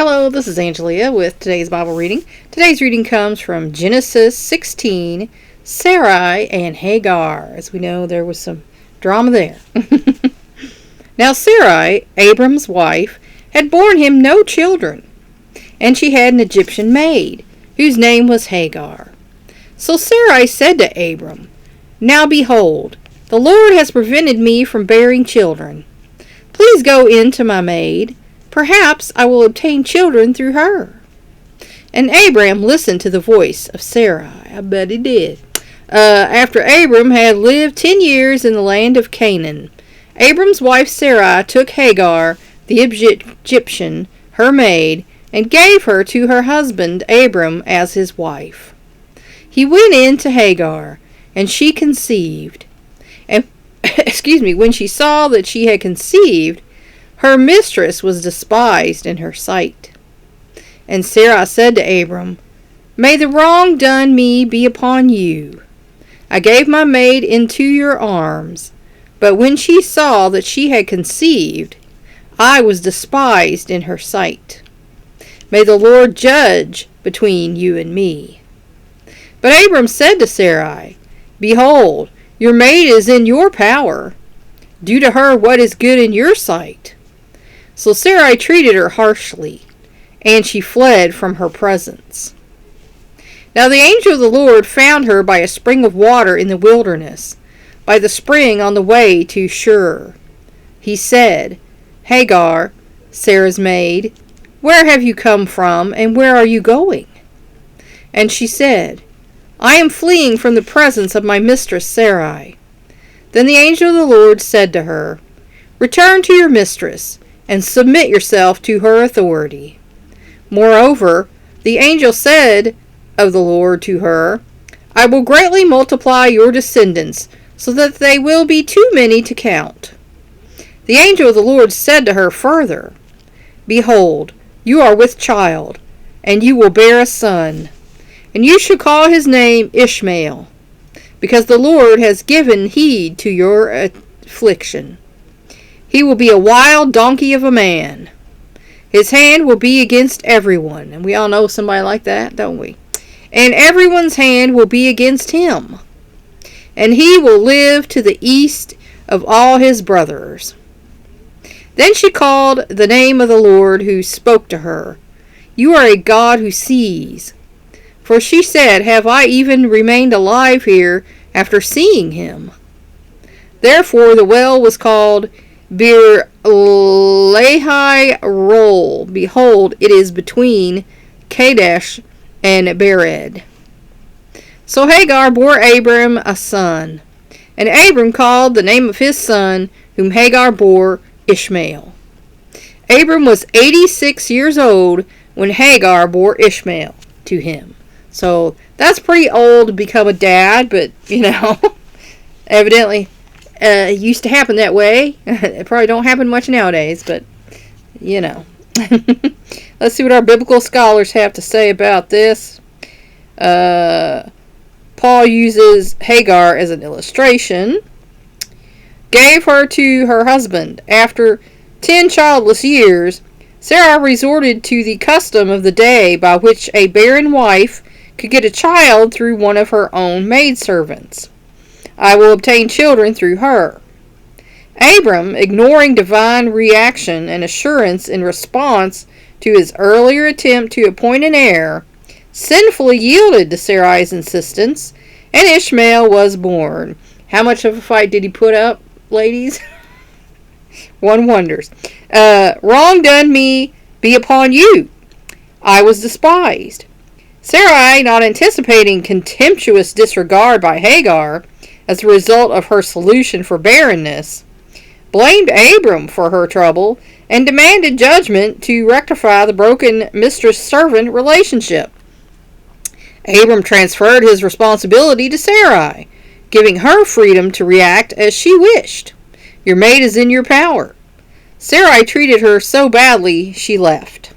Hello, this is Angelia with today's Bible reading. Today's reading comes from Genesis 16, Sarai and Hagar. As we know, there was some drama there. Now Sarai, Abram's wife, had borne him no children, and she had an Egyptian maid, whose name was Hagar. So Sarai said to Abram, "Now behold, the Lord has prevented me from bearing children. Please go in to my maid. Perhaps I will obtain children through her." And Abram listened to the voice of Sarai. I bet he did. After Abram had lived 10 years in the land of Canaan, Abram's wife Sarai took Hagar, the Egyptian, her maid, and gave her to her husband Abram as his wife. He went in to Hagar, and she conceived. And when she saw that she had conceived, her mistress was despised in her sight. And Sarai said to Abram, "May the wrong done me be upon you. I gave my maid into your arms, but when she saw that she had conceived, I was despised in her sight. May the Lord judge between you and me." But Abram said to Sarai, "Behold, your maid is in your power. Do to her what is good in your sight." So Sarai treated her harshly, and she fled from her presence. Now the angel of the Lord found her by a spring of water in the wilderness, by the spring on the way to Shur. He said, "Hagar, Sarah's maid, where have you come from, and where are you going?" And she said, "I am fleeing from the presence of my mistress Sarai." Then the angel of the Lord said to her, "Return to your mistress, and submit yourself to her authority." Moreover, the angel said of the Lord to her, "I will greatly multiply your descendants, so that they will be too many to count." The angel of the Lord said to her further, "Behold, you are with child, and you will bear a son, and you shall call his name Ishmael, because the Lord has given heed to your affliction. He will be a wild donkey of a man. His hand will be against everyone." And we all know somebody like that, don't we? "And everyone's hand will be against him. And he will live to the east of all his brothers." Then she called the name of the Lord who spoke to her, "You are a God who sees." For she said, "Have I even remained alive here after seeing him?" Therefore the well was called Bir Lahai Rol. Behold, it is between Kadesh and Bered. So Hagar bore Abram a son, and Abram called the name of his son, whom Hagar bore, Ishmael. Abram was 86 years old when Hagar bore Ishmael to him. So that's pretty old to become a dad, but, evidently it used to happen that way. It probably don't happen much nowadays, but, Let's see what our biblical scholars have to say about this. Paul uses Hagar as an illustration. Gave her to her husband. After 10 childless years, Sarah resorted to the custom of the day by which a barren wife could get a child through one of her own maidservants. "I will obtain children through her." Abram, ignoring divine reaction and assurance in response to his earlier attempt to appoint an heir, sinfully yielded to Sarai's insistence, and Ishmael was born. How much of a fight did he put up, ladies? One wonders. "Wrong done me be upon you. I was despised." Sarai, not anticipating contemptuous disregard by Hagar as a result of her solution for barrenness, blamed Abram for her trouble and demanded judgment to rectify the broken mistress-servant relationship. Abram transferred his responsibility to Sarai, giving her freedom to react as she wished. "Your maid is in your power." Sarai treated her so badly, she left.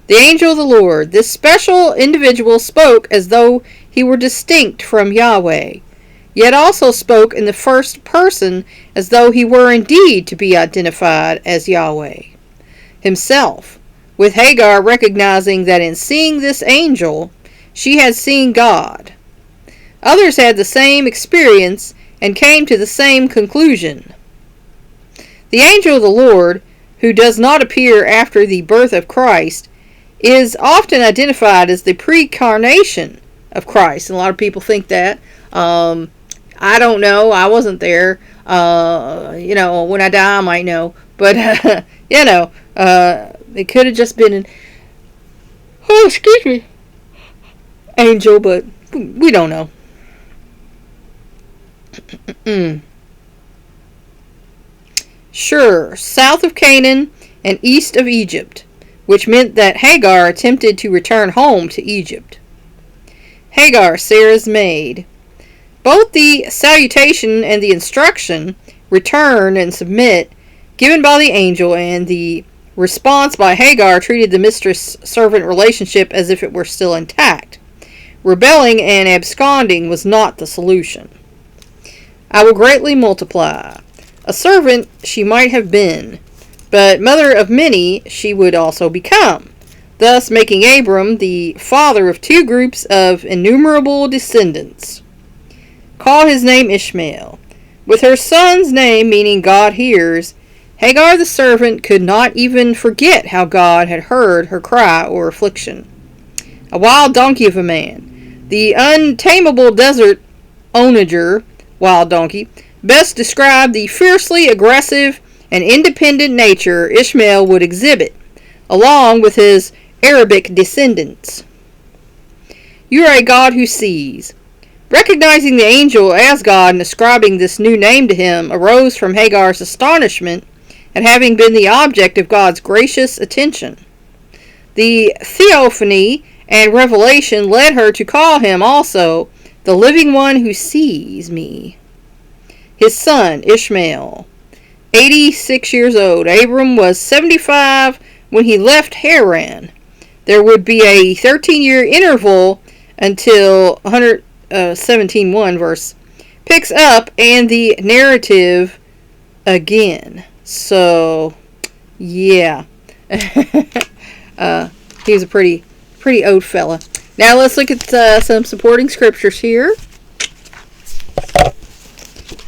The angel of the Lord, this special individual, spoke as though he were distinct from Yahweh, yet also spoke in the first person as though he were indeed to be identified as Yahweh himself, with Hagar recognizing that in seeing this angel, she had seen God. Others had the same experience and came to the same conclusion. The angel of the Lord, who does not appear after the birth of Christ, is often identified as the pre-incarnation of Christ. And a lot of people think that. I don't know. I wasn't there. When I die, I might know. But, it could have just been angel, but we don't know. Shur, south of Canaan and east of Egypt, which meant that Hagar attempted to return home to Egypt. Hagar, Sarah's maid. Both the salutation and the instruction, return and submit, given by the angel, and the response by Hagar treated the mistress-servant relationship as if it were still intact. Rebelling and absconding was not the solution. I will greatly multiply. A servant she might have been, but mother of many she would also become, thus making Abram the father of two groups of innumerable descendants. Call his name Ishmael. With her son's name meaning God hears, Hagar the servant could not even forget how God had heard her cry or affliction. A wild donkey of a man. The untamable desert onager, wild donkey, best described the fiercely aggressive and independent nature Ishmael would exhibit, along with his Arabic descendants. You are a God who sees. Recognizing the angel as God and ascribing this new name to him arose from Hagar's astonishment at having been the object of God's gracious attention. The theophany and revelation led her to call him also the living one who sees me. His son, Ishmael, 86 years old. Abram was 75 when he left Haran. There would be a 13-year interval until 117:1 verse picks up and the narrative again. So, yeah. He was a pretty old fella. Now let's look at some supporting scriptures here.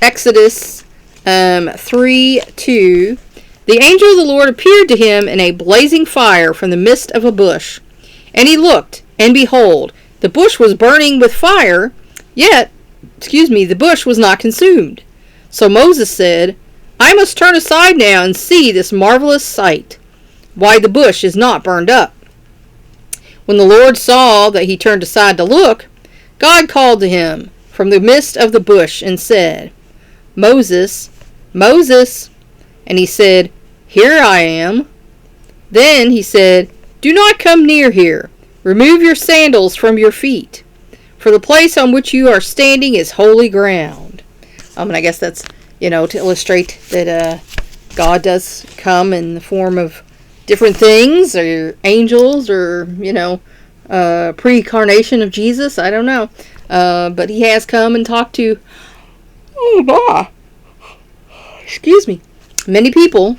Exodus 3:2. The angel of the Lord appeared to him in a blazing fire from the midst of a bush. And he looked, and behold, the bush was burning with fire, yet, the bush was not consumed. So Moses said, I must turn aside now and see this marvelous sight, why the bush is not burned up. When the Lord saw that he turned aside to look, God called to him from the midst of the bush and said, Moses, Moses. And he said, Here I am. Then he said, Do not come near here. Remove your sandals from your feet, for the place on which you are standing is holy ground. And I guess that's, to illustrate that God does come in the form of different things, or angels, or, pre-incarnation of Jesus. I don't know. But he has come and talked to, many people.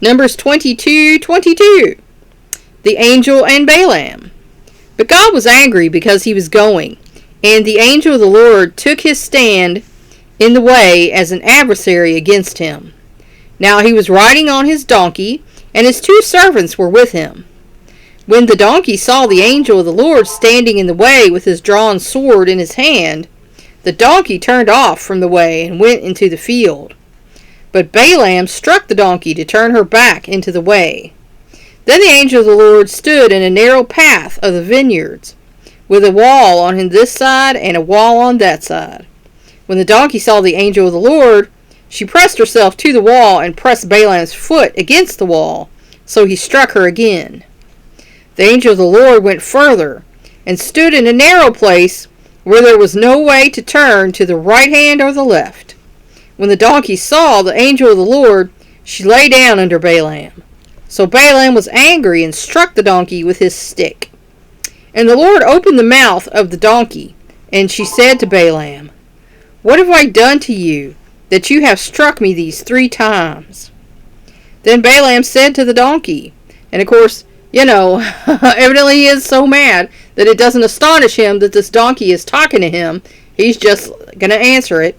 Numbers 22:22. The angel and Balaam. But God was angry because he was going, and the angel of the Lord took his stand in the way as an adversary against him. Now he was riding on his donkey, and his two servants were with him. When the donkey saw the angel of the Lord standing in the way with his drawn sword in his hand, the donkey turned off from the way and went into the field. But Balaam struck the donkey to turn her back into the way. Then the angel of the Lord stood in a narrow path of the vineyards, with a wall on this side and a wall on that side. When the donkey saw the angel of the Lord, she pressed herself to the wall and pressed Balaam's foot against the wall, so he struck her again. The angel of the Lord went further, and stood in a narrow place where there was no way to turn to the right hand or the left. When the donkey saw the angel of the Lord, she lay down under Balaam. So Balaam was angry and struck the donkey with his stick. And the Lord opened the mouth of the donkey, and she said to Balaam, What have I done to you, that you have struck me these 3 times? Then Balaam said to the donkey, And of course, evidently he is so mad that it doesn't astonish him that this donkey is talking to him. He's just going to answer it.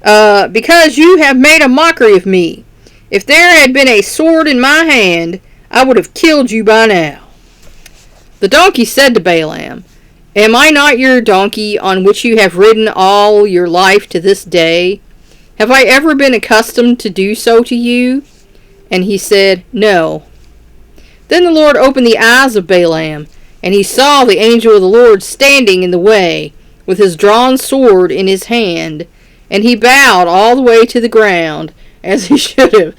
Because you have made a mockery of me. If there had been a sword in my hand, I would have killed you by now. The donkey said to Balaam, Am I not your donkey on which you have ridden all your life to this day? Have I ever been accustomed to do so to you? And he said, No. Then the Lord opened the eyes of Balaam, and he saw the angel of the Lord standing in the way, with his drawn sword in his hand, and he bowed all the way to the ground, as he should have.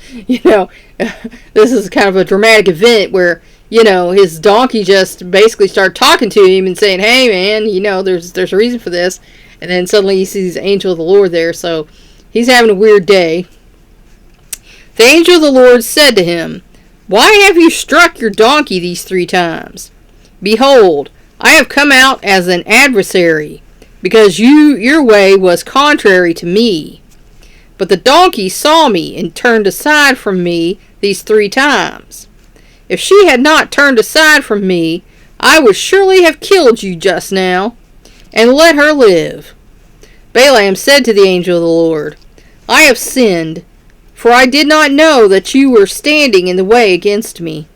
This is kind of a dramatic event where, his donkey just basically started talking to him and saying, Hey man, there's a reason for this. And then suddenly he sees the angel of the Lord there, so he's having a weird day. The angel of the Lord said to him, Why have you struck your donkey these 3 times? Behold, I have come out as an adversary, because your way was contrary to me. But the donkey saw me and turned aside from me these 3 times. If she had not turned aside from me, I would surely have killed you just now, and let her live. Balaam said to the angel of the Lord, I have sinned, for I did not know that you were standing in the way against me.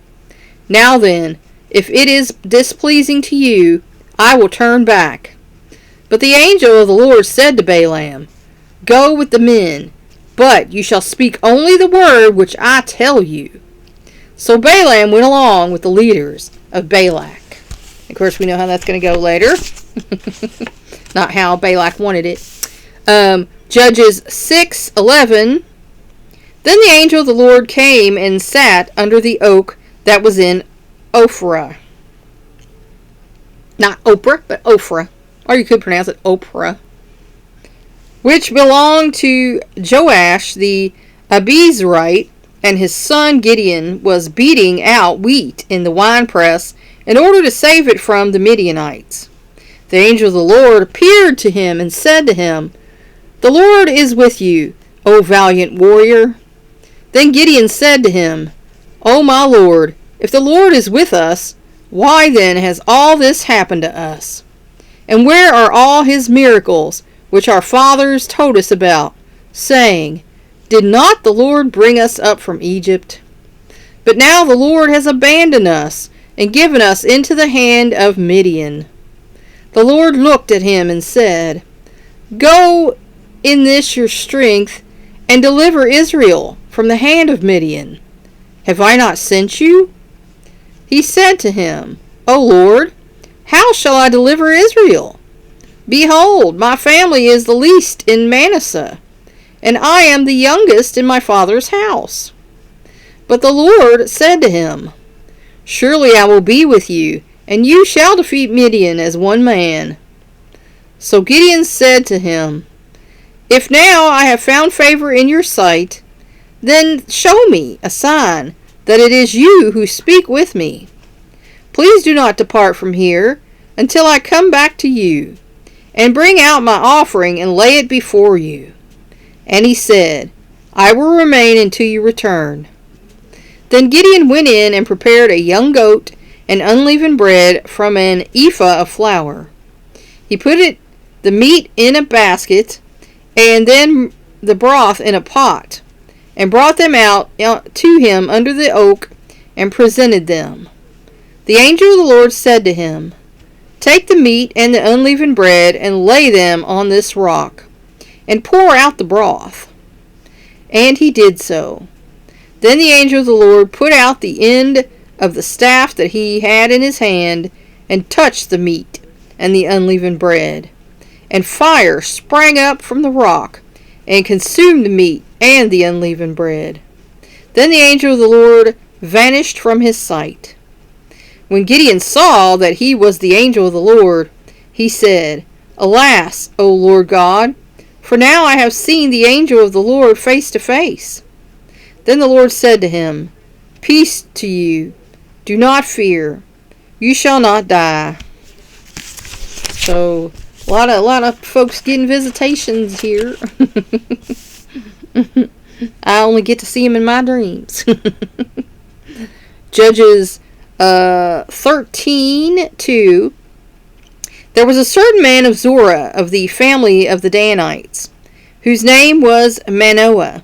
Now then, if it is displeasing to you, I will turn back. But the angel of the Lord said to Balaam, Go with the men, but you shall speak only the word which I tell you. So Balaam went along with the leaders of Balak. Of course, we know how that's going to go later. Not how Balak wanted it. Judges 6:11. Then the angel of the Lord came and sat under the oak that was in Ophrah. Not Oprah, but Ophrah. Or you could pronounce it Oprah. Which belonged to Joash the Abiezrite, and his son Gideon was beating out wheat in the winepress in order to save it from the Midianites. The angel of the Lord appeared to him and said to him, The Lord is with you, O valiant warrior. Then Gideon said to him, O my Lord, if the Lord is with us, why then has all this happened to us? And where are all his miracles, which our fathers told us about, saying, Did not the Lord bring us up from Egypt? But now the Lord has abandoned us, and given us into the hand of Midian. The Lord looked at him and said, Go in this your strength, and deliver Israel from the hand of Midian. Have I not sent you? He said to him, O Lord, how shall I deliver Israel? Behold, my family is the least in Manasseh, and I am the youngest in my father's house. But the Lord said to him, Surely I will be with you, and you shall defeat Midian as one man. So Gideon said to him, If now I have found favor in your sight, then show me a sign that it is you who speak with me. Please do not depart from here until I come back to you, and bring out my offering and lay it before you. And he said, I will remain until you return. Then Gideon went in and prepared a young goat and unleavened bread from an ephah of flour. He put the meat in a basket, and then the broth in a pot, and brought them out to him under the oak, and presented them. The angel of the Lord said to him, Take the meat and the unleavened bread, and lay them on this rock, and pour out the broth. And he did so. Then the angel of the Lord put out the end of the staff that he had in his hand, and touched the meat and the unleavened bread. And fire sprang up from the rock, and consumed the meat and the unleavened bread. Then the angel of the Lord vanished from his sight. When Gideon saw that he was the angel of the Lord, he said, Alas, O Lord God, for now I have seen the angel of the Lord face to face. Then the Lord said to him, Peace to you, do not fear, you shall not die. So, a lot of folks getting visitations here. I only get to see them in my dreams. Judges 13:2. There was a certain man of Zorah of the family of the Danites, whose name was Manoah,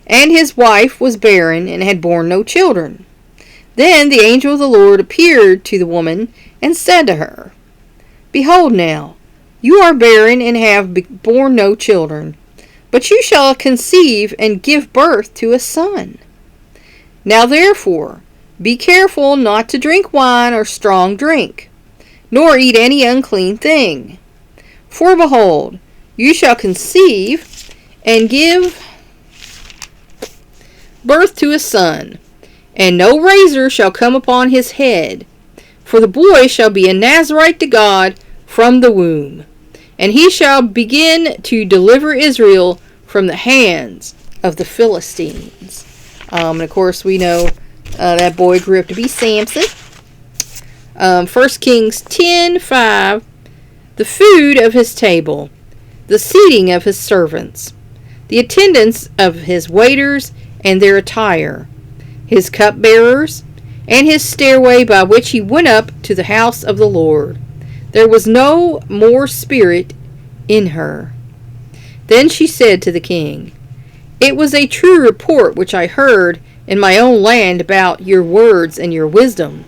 and his wife was barren and had borne no children. Then the angel of the Lord appeared to the woman and said to her, Behold now, you are barren and have borne no children, but you shall conceive and give birth to a son. Now therefore, be careful not to drink wine or strong drink, nor eat any unclean thing. For behold, you shall conceive and give birth to a son, and no razor shall come upon his head, for the boy shall be a Nazarite to God from the womb, and he shall begin to deliver Israel from the hands of the Philistines. And of course we know that boy grew up to be Samson. 1 Kings 10:5. The food of his table, the seating of his servants, the attendance of his waiters and their attire, his cupbearers, and his stairway by which he went up to the house of the Lord. There was no more spirit in her. Then she said to the king, It was a true report which I heard in my own land about your words and your wisdom.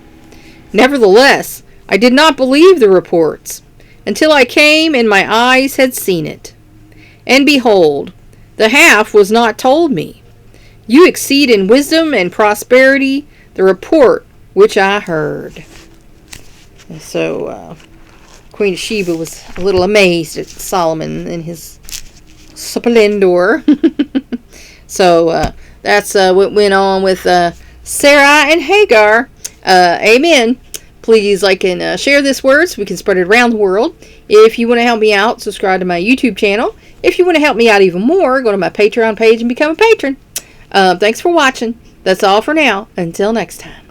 Nevertheless, I did not believe the reports, until I came and my eyes had seen it. And behold, the half was not told me. You exceed in wisdom and prosperity the report which I heard. And so Queen of Sheba was a little amazed at Solomon and his splendor. So that's what went on with Sarai and Hagar. Amen. Please like and share this word so we can spread it around the world. If you want to help me out, subscribe to my YouTube channel. If you want to help me out even more, go to my Patreon page and become a patron. Thanks for watching. That's all for now. Until next time.